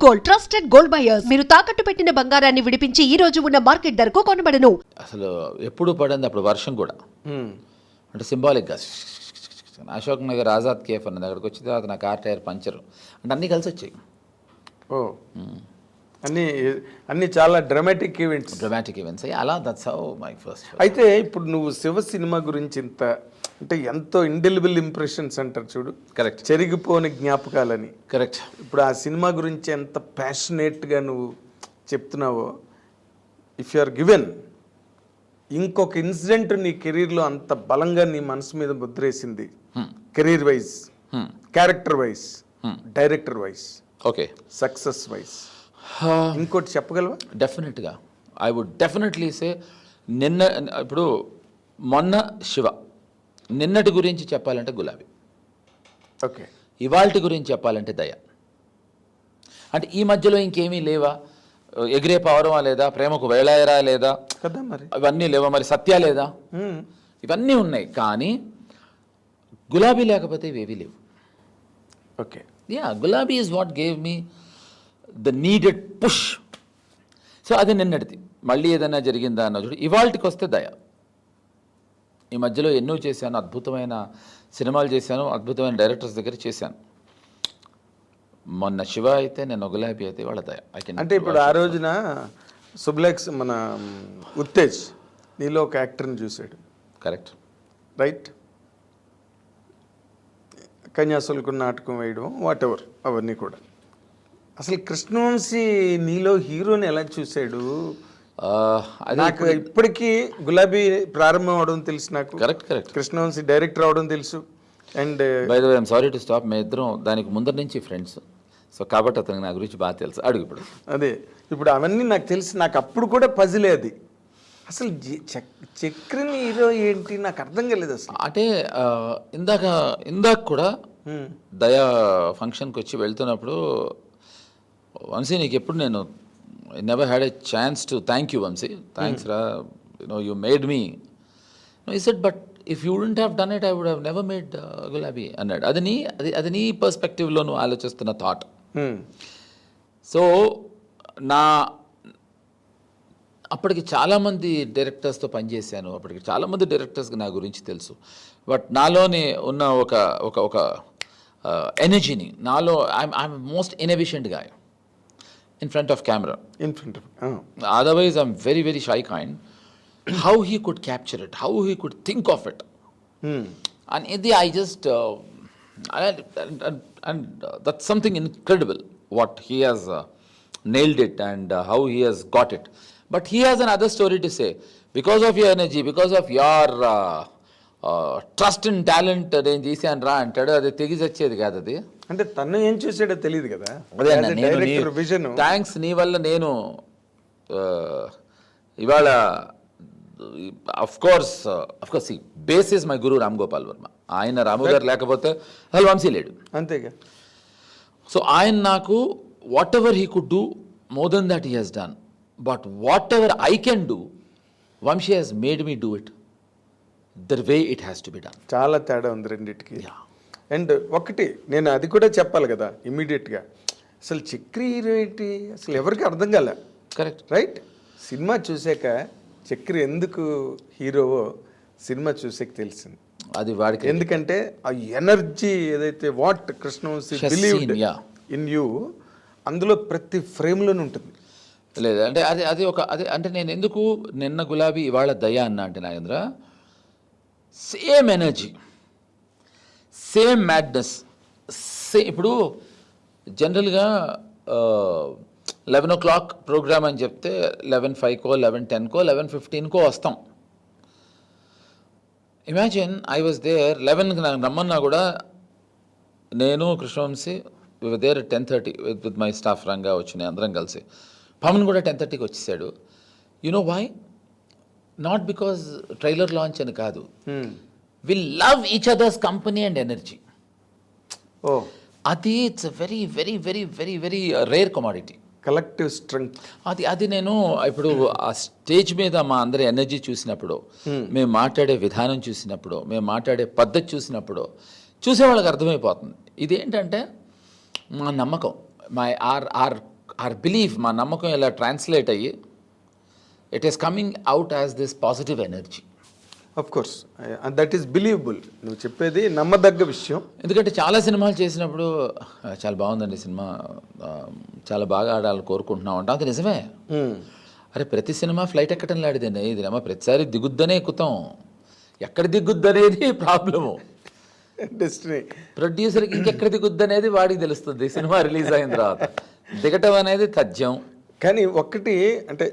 Gold, trusted gold buyers. మీరు తాకట్టు పెట్టిన బంగారాన్ని విడిపించి ఈ రోజు ఉన్న మార్కెట్ ధరకు కొనబడను. అసలు ఎప్పుడు పడింది అప్పుడు వర్షం కూడా, అంటే సింబాలిక్గా అశోక్ నగర్ ఆజాద్ కేఫ్ అన్నది, అక్కడికి వచ్చిన తర్వాత నా కార్ టైర్ పంచరు అంటే అన్నీ కలిసి వచ్చాయి. ఓ అన్ని చాలా డ్రామాటిక్ ఈవెంట్స్ అలా దట్స్ హౌ మై ఫస్ట్. అయితే ఇప్పుడు నువ్వు శివ సినిమా గురించి ఇంత అంటే ఎంతో ఇండెలిబుల్ ఇంప్రెషన్స్ అంటారు చూడు, కరెక్ట్, చెరిగిపోని జ్ఞాపకాలని. కరెక్ట్. ఇప్పుడు ఆ సినిమా గురించి ఎంత ప్యాషనేట్గా నువ్వు చెప్తున్నావో, ఇఫ్ యు ఆర్ గివెన్ ఇంకొక ఇన్సిడెంట్ నీ కెరీర్లో అంత బలంగా నీ మనసు మీద ముద్రేసింది, career wise, character wise, director wise, okay, success wise, ఇంకోటి చెప్పగలవా? డెఫినెట్గా ఐ వుడ్ డెఫినెట్లీ సే నిన్న, ఇప్పుడు మొన్న శివ, నిన్నటి గురించి చెప్పాలంటే గులాబీ, ఓకే, ఇవాల్టి గురించి చెప్పాలంటే దయ. అంటే ఈ మధ్యలో ఇంకేమీ లేవా? ఎగిరే పౌరమా లేదా? ప్రేమకు వేళాయరా లేదా? కదా మరి ఇవన్నీ లేవా? మరి సత్య లేదా? ఇవన్నీ ఉన్నాయి, కానీ గులాబీ లేకపోతే ఇవేవి లేవు. ఓకే, యా, గులాబీ is what gave me the needed push. So అది నిన్నటిది. మళ్ళీ ఏదైనా జరిగిందా అన్న చూడు. ఇవాళకి వస్తే దయ. ఈ మధ్యలో ఎన్నో చేశాను, అద్భుతమైన సినిమాలు చేశాను, అద్భుతమైన డైరెక్టర్స్ దగ్గర చేశాను. మొన్న శివ అయితే, నేను గులాబీ అయితే, వాళ్ళ దయ. అంటే ఇప్పుడు ఆ రోజున సుబ్లెక్స్ మన ఉత్తేజ్ నీలో ఒక యాక్టర్ని చూశాడు, కరెక్ట్, రైట్? కన్యాశుల్కు నాటకం వేయడం, వాట్ ఎవర్, అవన్నీ కూడా. అసలు కృష్ణవంశీ నీలో హీరోని ఎలా చూశాడు? నాకు ఇప్పటికీ గులాబీ ప్రారంభం అవడం తెలుసు, నాకు కరెక్ట్, కరెక్ట్, కృష్ణవంశీ డైరెక్టర్ అవడం తెలుసు. And by the way I'm sorry to stop, మేము ఇద్దరం దానికి ముందర నుంచి ఫ్రెండ్స్, సో కాబట్టి అతనికి నా గురించి బాగా తెలుసు. అడుగు ఇప్పుడు. అదే, ఇప్పుడు అవన్నీ నాకు తెలిసి, నాకు అప్పుడు కూడా పజిలే అది. అసలు చక్రిని హీరో ఏంటి నాకు అర్థం కాలేదు అసలు. అంటే ఇందాక కూడా దయా ఫంక్షన్కి వచ్చి వెళ్తున్నప్పుడు, వంశీ నీకు ఎప్పుడు నేను never had a chance to thank you Vamshi, thanks రా, you made me. He said but if you wouldn't have done it I would have never made Gulabi అన్నాడు. అది నీ పర్స్పెక్టివ్లో నువ్వు ఆలోచిస్తున్న థాట్. సో అప్పటికి చాలామంది డైరెక్టర్స్తో పనిచేశాను, అప్పటికి చాలామంది డైరెక్టర్స్కి నా గురించి తెలుసు. బట్ నాలోనే ఉన్న ఒక ఎనర్జీని, నాలో I'm most inefficient guy in front of camera. Otherwise I'm very very shy kind. How he could capture it, how he could think of it, and I just and that's something incredible what he has nailed it, and how he has got it. But he has another story to say. Because of your energy, because of your trust and talent నేను చేశాను రా అంటాడు. అది తెగి వచ్చేది కాదు. అది అంటే తను ఏం చేసాడో తెలియదు కదా. థ్యాంక్స్, నీ వల్ల నేను ఇవాళ of course base is my guru Ram Gopal Varma. ఆయన రాము గారు లేకపోతే అసలు వంశీ లేడు, అంతేగా. సో ఆయన నాకు what ever he could do more than that he Hess done, but what ever I can do Vamsi Hess made me do it the way it has to be done. చాలా తేడా ఉంది రెండింటికి. అండ్ ఒకటి నేను అది కూడా చెప్పాలి కదా ఇమ్మీడియట్గా, అసలు చక్రి హీరో ఏంటి అసలు ఎవరికి అర్థం కాలే. Correct, right? సినిమా చూసాక చక్రి ఎందుకు హీరోవో సినిమా చూసాక తెలిసింది. అది వాడికి ఎందుకంటే ఆ ఎనర్జీ ఏదైతే what Krishna Vamsi believed in you, అందులో ప్రతి ఫ్రేమ్లోనే ఉంటుంది. లేదు అంటే అది అంటే నేను ఎందుకు నిన్న గులాబీ ఇవాళ దయ అన్నా అంటే, Nagendra, same energy, same madness, ఇప్పుడు జనరల్గా 11 o'clock ప్రోగ్రామ్ అని చెప్తే 11:05కో 11:10కో 11:15కో వస్తాం. ఇమాజిన్ ఐ వాజ్ దేర్ 11కి నాకు రమ్మన్నా కూడా, నేను Krishnavamsi we were there 10:30 with my staff, Ranga వచ్చినాయి అందరం కలిసి. పవన్ కూడా 10:30కి వచ్చేసాడు. You know why? Not because trailer launch అని కాదు, we love each others company and energy. అది it's very very very very very rare commodity, collective strength. అది నేను ఇప్పుడు ఆ స్టేజ్ మీద మా అందరి ఎనర్జీ చూసినప్పుడు, మేము మాట్లాడే విధానం చూసినప్పుడు, మేము మాట్లాడే పద్ధతి చూసినప్పుడు చూసే వాళ్ళకి అర్థమైపోతుంది. ఇదేంటంటే మా నమ్మకం, ఆర్ ఆర్ బిలీఫ్, మా నమ్మకం ఇలా ట్రాన్స్లేట్ అయ్యి it is coming out as this positive energy. Of course that is believable. నువ్వు చెప్పేది నమ్మదగ్గ విషయం. ఎందుకంటే చాలా సినిమాలు చేసినప్పుడు చాలా బాగుందండి సినిమా, చాలా బాగా ఆడాలని కోరుకుంటున్నాం అంట, అది నిజమే. అరే ప్రతి సినిమా ఫ్లైట్ ఎక్కడం లాడిదండి, ఇది అమ్మ ప్రతిసారి దిగుద్దనే ఎక్కుతాం, ఎక్కడ దిగుద్దు అనేది ప్రాబ్లము. డెస్టినీ. ప్రొడ్యూసర్కి ఇంకెక్కడ దిగుద్దు అనేది వాడికి తెలుస్తుంది సినిమా రిలీజ్ అయిన తర్వాత, దిగటం అనేది తథ్యం. కానీ ఒక్కటి అంటే